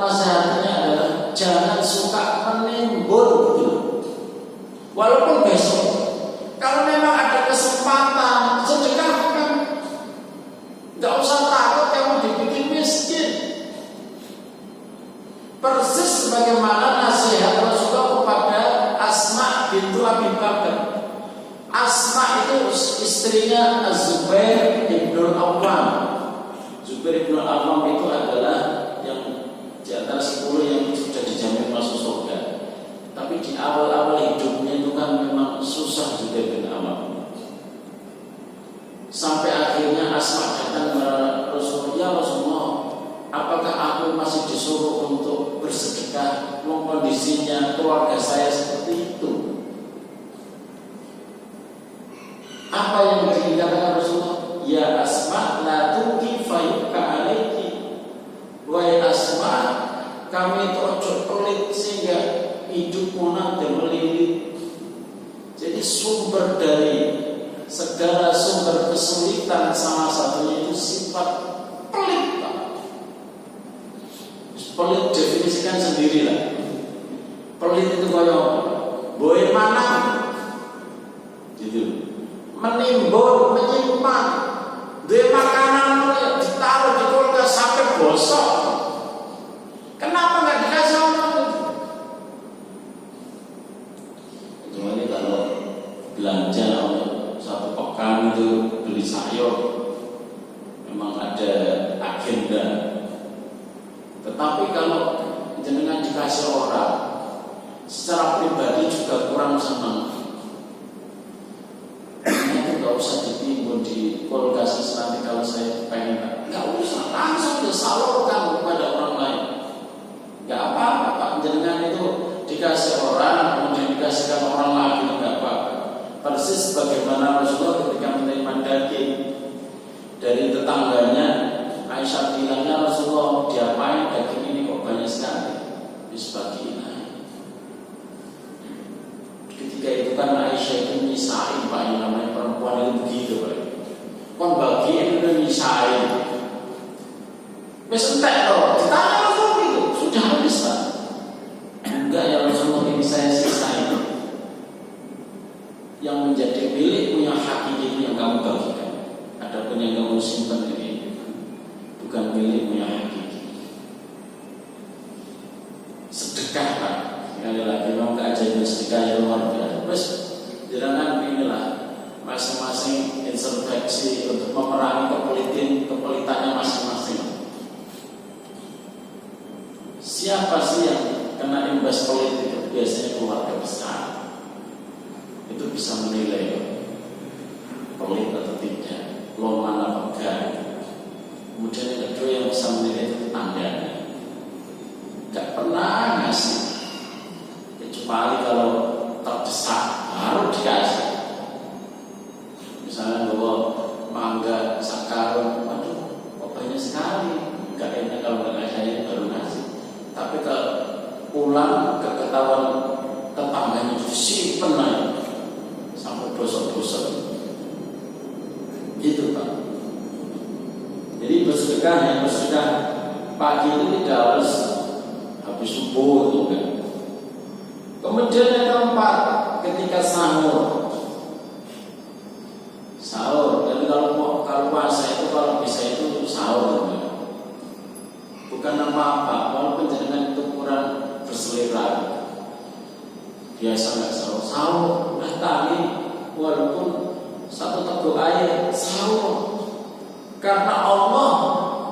nasihatnya adalah jangan suka menimbun gitu. Walaupun besok kalau memang ada kesempatan sedekahkan, nggak usah takut kamu dibikin miskin. Persis sebagaimana nasihat Rasulullah kepada Asma bintu Abi Bakar. Asma itu istrinya Az-Zubair ibnul Awwam. Zubair ibnul Awwam itu adalah yang di antara 10 yang sudah dijamin masuk surga. Tapi di awal-awal hidupnya itu kan memang susah Zubair bin Awwam. Sampai akhirnya Asma datang ke Rasulullah, ya Rasulullah, apakah aku masih disuruh untuk bersedekah? Kondisinya keluarga saya seperti itu. Apa yang dikatakan Rasulullah? Ya Asma, la tuki fayuka alaiki. Wahai Asma, kami itu ojo pelit sehingga hidupmu nanti melilit. Jadi sumber dari segala sumber kesulitan salah satunya itu sifat pelit. Pelit definisikan sendirilah. Pelit itu kayak boy mana gitu. Menimbun, menyimpan, dia makanan ditaruh di kulkas sampai bosok. Kenapa nggak dikasih orang itu? Kecuali kalau belanja satu pekan itu beli sayur, memang ada agenda. Tetapi kalau jenengan dikasih orang, secara pribadi juga kurang senang. Nggak usah ditimbun di kulkas nanti kalau saya pengen, nggak usah, langsung disalurkan kepada orang lain. Nggak apa-apa, Pak, jenengan itu dikasih orang kemudian dikasihkan orang lagi, nggak apa-apa. Persis bagaimana Rasulullah ketika menerima daging dari tetangganya, Aisyah bilangnya, Rasulullah, diapain daging ini kok banyak sekali? Disbagiin. Ketika itu kan Aisyah itu nyisain, Pak, yang namanya perempuan itu begitu, Pak. Kon bagiin udah nyisain. Wes entek loh, ditanya Rasulullah itu sudah habis, Pak. Enggak ya Rasulullah, ini saya sisain. Yang menjadi milikmu yang hakiki itu yang kamu bagikan. Adapun yang kamu simpan ini bukan milikmu yang hakiki. Sedekah, Pak. Sekali lagi memang keajaiban sedekah yang luar biasa. Terus jangan inilah masing-masing introspeksi untuk memerangi kepelitannya masing-masing. Siapa sih yang kena imbas politik? Biasanya keluarga besar. Itu bisa menilai pelit atau tidak, loman apa enggak. Kemudian yang kedua yang bisa menilai itu tetangganya. Gak pernah ngasih, kecuali kalau terdesak baru dikasih. Misalnya bawa mangga sakarung, waduh kok banyak sekali, gak enak kalau nggak saya baru ngasih. Tapi kalau pulang ketahuan tetangganya disimpan lagi sampai bosok-bosok. Gitu, Pak. Jadi bersedekah pagi itu tidak harus habis subuh juga. Kemudian yang keempat, ketika sahur. Jadi kalau puasa itu kalau bisa itu sahur juga. Bukan apa-apa, walaupun jangan itu kurang berselera. Biasa nggak sahur, nah tadi walaupun satu teguk air sahur. Karena Allah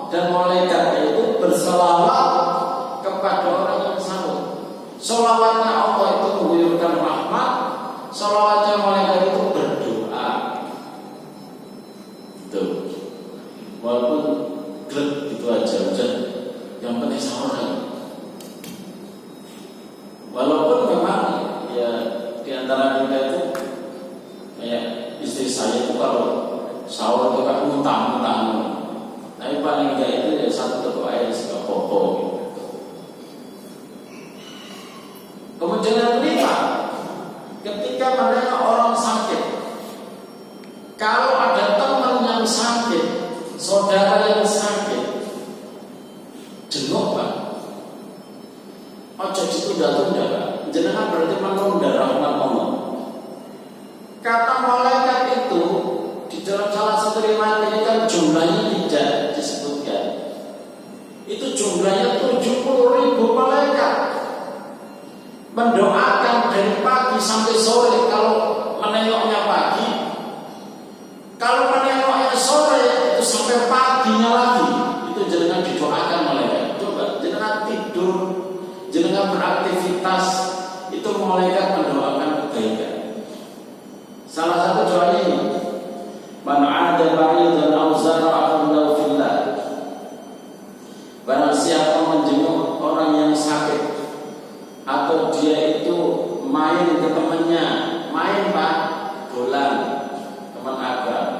dan malaikatnya itu berselawat kepada orang yang sahur. Selawatnya Allah itu mengguyurkan rahmat, selawatnya malaikat itu berdoa. Tuh, walaupun glek gitu aja, yang penting sahur lagi. Walaupun memang ya di antara kita itu kayak istri saya itu kalau sahur itu kan utang. Tapi paling enggak itu ya satu teguk air segala popo gitu. Kemudian yang kelima, ketika mendengar orang sakit, kalau ada teman yang sakit, saudara yang sakit, jenguk, Pak. ojo ditunda-tunda, Pak. Jenengan berarti menunda rahmat Allah. Kata malaikat itu di dalam salah satu riwayat ini kan jumlahnya tidak disebutkan. Itu jumlahnya 70.000 malaikat mendoakan dari pagi sampai sore. Kalau menengoknya pagi, kalau menengoknya sore itu sampai paginya lagi, itu jenengan didoakan malaikat. Coba jenengan tidur, jenengan beraktivitas, itu malaikat mendoakan kebaikan. Salah satu doa ini, man 'ada ba'idan aw zara'ahu lahu fillah. Barang siapa menjenguk orang yang sakit atau dia itu main ke temannya, main Pak, bolan, teman agama.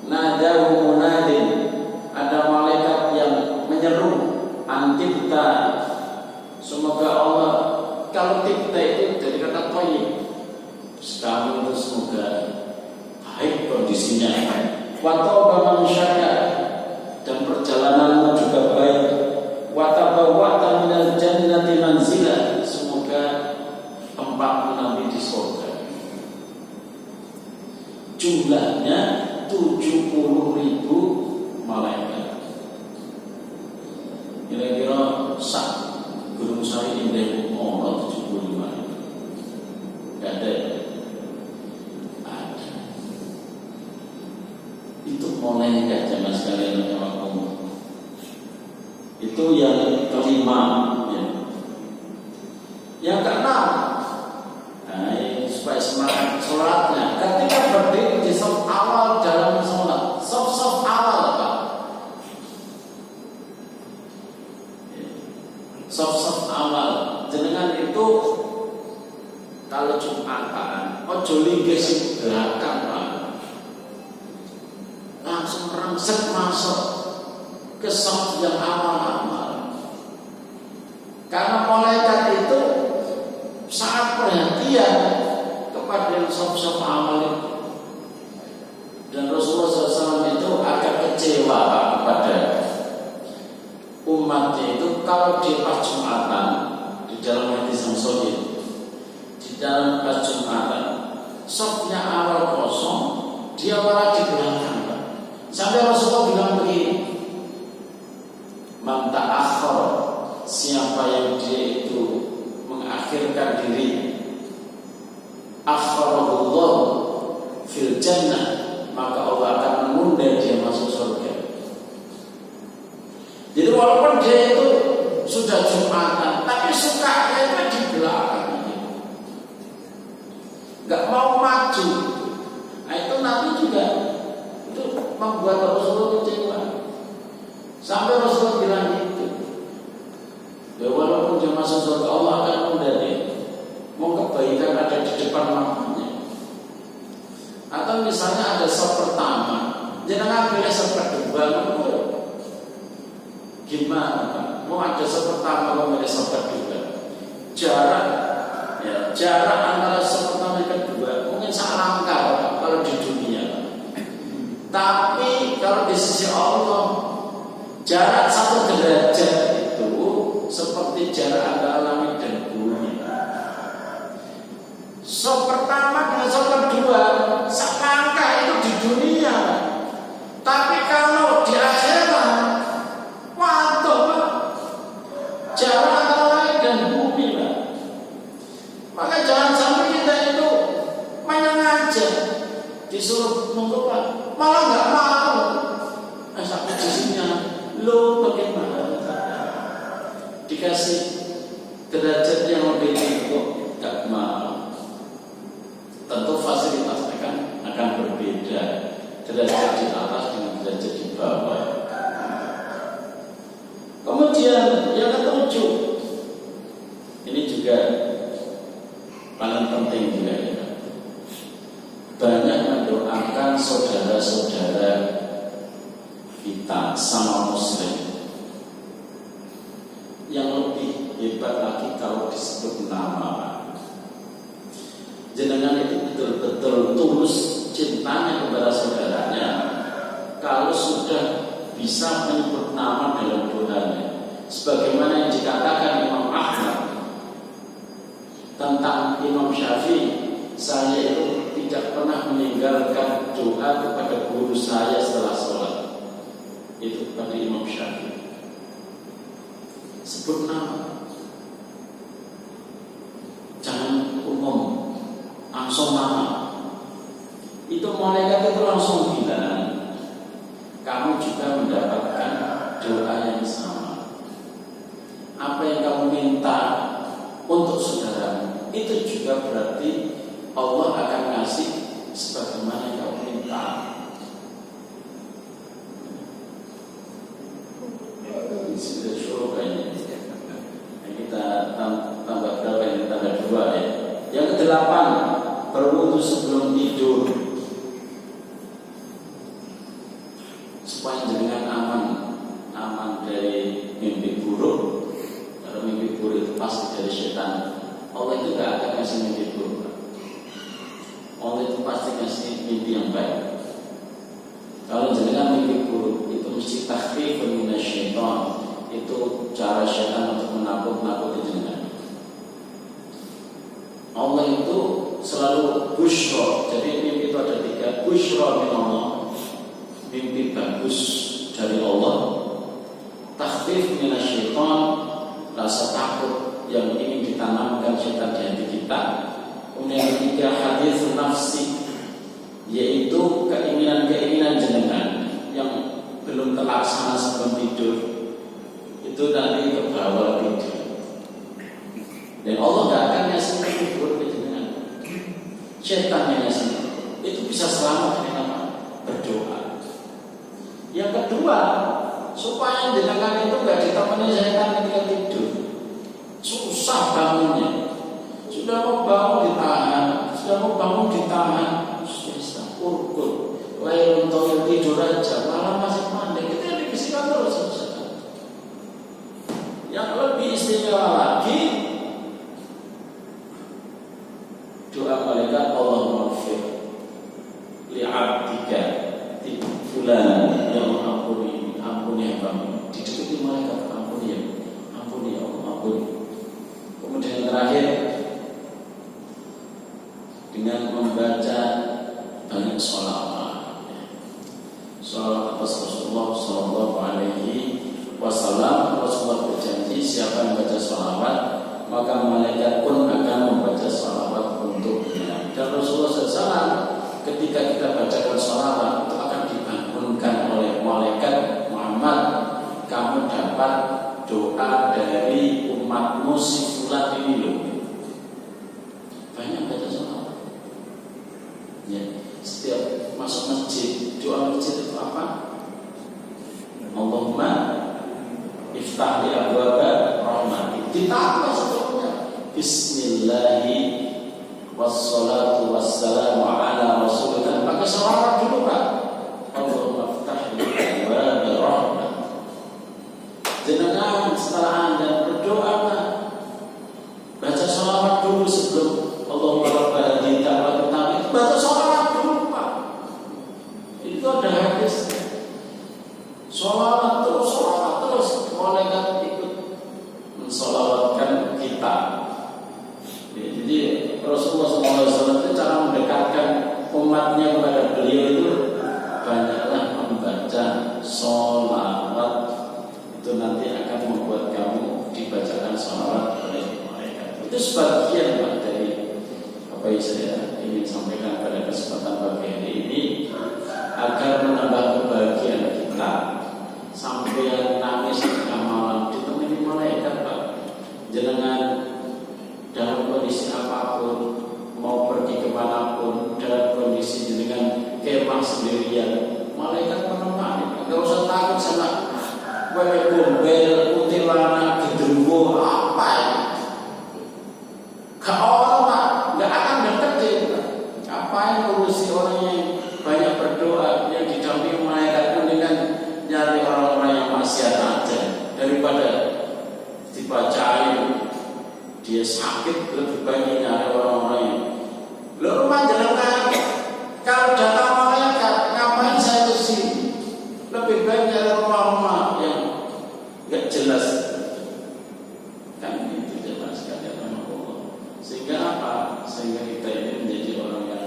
Nadahu munadin, ada malaikat yang menyeru, antibta. Semoga Allah, kalau tibta itu dari kata thayyib, sekarang itu semoga baik kondisinya. Wa tauba man syaka, dan perjalananmu juga baik. Wa tabawwa'ta minal jannati manzila, semoga tempatmu nanti di surga. Jumlahnya 70.000 malaikat. Kira-kira sak Gunung Sari Indah ono 75. Gak ada. Ada. Itu malaikat zaman sekalian yang aku. Itu yang kelima, ya. Yang keenam, nah, supaya semangat sholatnya. Ketika berdiri di saf awal dalam sholat, saf awal Pak, saf awal, jenengan itu kalau Jumatan, ojo linggih sing belakang Pak, langsung merangsek masuk ke saf yang awal-awal. Karena malaikat itu sangat perhatian kepada yang saf-saf awal itu. Dan Rasulullah SAW itu agak kecewa kepada umatnya itu kalau di pas Jumatan, di dalam hadis yang sahih, di dalam pas Jumatan safnya awal kosong, dia malah di belakang Pak. Sampai Rasulullah bilang begini, man ta'akhkhara, siapa yang dia itu mengakhirkan diri, akharahullah fil jannah, maka Allah akan menunda dia masuk surga. Jadi walaupun dia itu sudah Jumatan, tapi suka dia itu di belakang, nggak mau maju. Nah itu nanti juga itu membuat Rasulullah kecewa. Sampai Rasulullah bilang itu, ya walaupun dia masuk surga, Allah akan menunda dia. Mau kebaikan ada di depan matanya. Atau misalnya ada saf pertama, jangan pilih saf kedua, gimana Pak? Mau ada saf pertama, mau pilih saf kedua, jarak antara saf pertama dan kedua mungkin sangat langka Pak, kalau di dunia. Tapi kalau di sisi Allah, jarak 1 derajat itu seperti jarak antara langit dan bumi. Saf pertama dengan saf kedua selangkah itu di dunia. Tapi kalau di akhirat, waduh Pak, jarak antara langit dan bumi Pak. Maka jangan sampai kita itu menyengaja disuruh nunggu Pak, malah nggak mau. Sampai di sini lo bagaimana? Dikasih derajat yang lebih tinggi kok nggak mau. Tentu fasilitasnya kan akan berbeda, derajat di atas dengan derajat di bawah. Kemudian yang ketujuh, ini juga paling penting juga ya. Banyak mendoakan saudara-saudara kita sama muslim. Yang lebih hebat lagi kalau disebut nama. Jenengan itu betul-betul tulus cintanya kepada saudaranya kalau sudah bisa menyebut nama dalam doanya. Sebagaimana yang dikatakan Imam Ahmad sebut nama, jangan umum, langsung nama. Itu malaikat itu langsung bilang, kamu juga mendapatkan doa yang sama. Apa yang kamu minta untuk saudara, itu juga berarti Allah akan ngasih sebagaimana yang kamu minta. Sudah syuruh kayaknya. Kita tambah berapa ini? Tambah 2 ya. Yang ke-8, berwudu sebelum tidur supaya jenengan aman dari mimpi buruk. Kalau mimpi buruk itu pasti dari setan. Allah itu gak akan kasih mimpi buruk. Allah itu pasti kasih mimpi yang baik. Kalau jenengan mimpi buruk itu mesti takhfifun minasyaitan. Itu cara setan untuk menakut-nakuti jenengan. Allah itu selalu busyra. Jadi mimpi itu ada 3. Busyra min Allah, mimpi bagus dari Allah. Takhfif minasyaitan, rasa takut yang ingin ditanamkan setan di hati kita. Kemudian yang ketiga, hadis nafsi, yaitu keinginan-keinginan jenengan yang belum terlaksana sebelum tidur, itu nanti ke bawah tidur. Dan Allah gak akan ngasih tidur ke jenengan. Setan yang ngasih. Itu bisa selamat dengan apa? Berdoa. Yang kedua, supaya jenengan itu gak ditemani setan ketika tidur. Susah bangunnya. Sudah mau bangun ditahan, sudah mau bangun ditahan. Susah, urkut. Wah, untuk tidur aja, malah masih mandek. Kita dibisikkan terus. Yang lebih istimewa lagi, doa malaikat Allahumma ighfir li 'abdika fulan, ya Allah ampuni hambamu. Didekati malaikat, ampuni ya Allah, ampuni. Kemudian yang terakhir, dengan membaca banyak sholawat atas Rasulullah Sallallahu Alaihi Wasallam. Rasulullah berjanji, siapa yang membaca sholawat maka malaikat pun akan membaca sholawat untuknya. Dan Rasulullah SAW ketika kita bacakan sholawat itu akan dibangunkan oleh malaikat, Muhammad, kamu dapat doa dari umatmu si fulan ini loh. Banyak baca sholawat ya. Setiap masuk masjid, doa masjid itu apa? Allahumma iftah li abwaba rahmati. Ditambah setelahnya bismillahi wassalatu wassalamu ala rasulillah. Pakai sholawat dulu Pak. Allahumma iftah li abwaba rahmati. Jenengan setelah Anda berdoa Pak, baca sholawat dulu sebelum Allahumma rabbana hadhihi da'wati tammat. Baca sholawat dulu Pak. Itu ada hadisnya. Sholawat terus, malaikat ikut mensolawatkan kita. Jadi Rasulullah SAW itu cara mendekatkan umatnya kepada beliau itu banyaklah membaca sholawat. Itu nanti akan membuat kamu dibacakan sholawat oleh malaikat. Itu sebagian Pak dari apa yang saya ingin sampaikan pada kesempatan pagi hari ini, agar menambah kebahagiaan kita. Sampai yang nangis tengah malam ditemani malaikat Pak. Jenengan dalam kondisi apapun, mau pergi kemanapun, dalam kondisi jenengan kemah sendirian, malaikat menemani. Gak usah takut sama wewe gombel, kuntilanak, gendruwo, apa ya? Gak orang Pak, gak akan deketin. Ngapain ngurusi orang yang banyak berdoa, yang didampingi malaikat, dengan nyari orang-orang yang maksiat aja, daripada dibacain dia sakit, lebih baik nyari orang-orang yang lo rumah jenengan. Kalau datang malaikat, ngapain saya kesini? Lebih baik nyari rumah-rumah yang gak jelas. Kan itu jelas kan nama Allah. Sehingga apa? Sehingga kita ini menjadi orang yang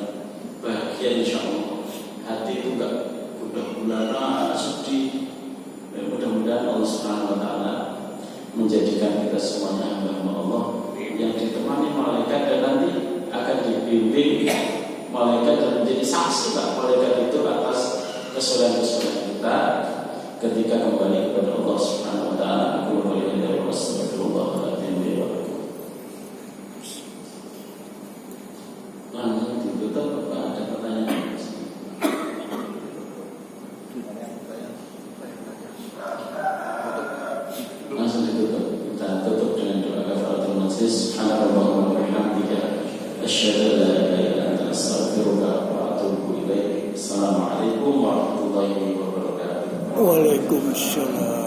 bahagia insyaallah. Hati itu gak gundah gulana, sedih. Mudah-mudahan Allah Subhanahu wa taala menjadikan kita semuanya hamba Allah yang ditemani malaikat, dan nanti akan dibimbing malaikat dan menjadi saksi Pak malaikat itu atas kesalahan-kesalahan kita ketika kembali kepada Allah Subhanahu wa taala. Aku berdoa wa astagfirullahaladzim wa langsung ditutup. Apa ada pertanyaan? Langsung ditutup. Kita tutup dengan doa kafaratul majlis. Subhanallah wa bihamdika asyhadu an la ilaha illa anta astaghfiruka wa atubu ilaik. Assalamualaikum warahmatullahi wabarakatuh. Waalaikumsalam.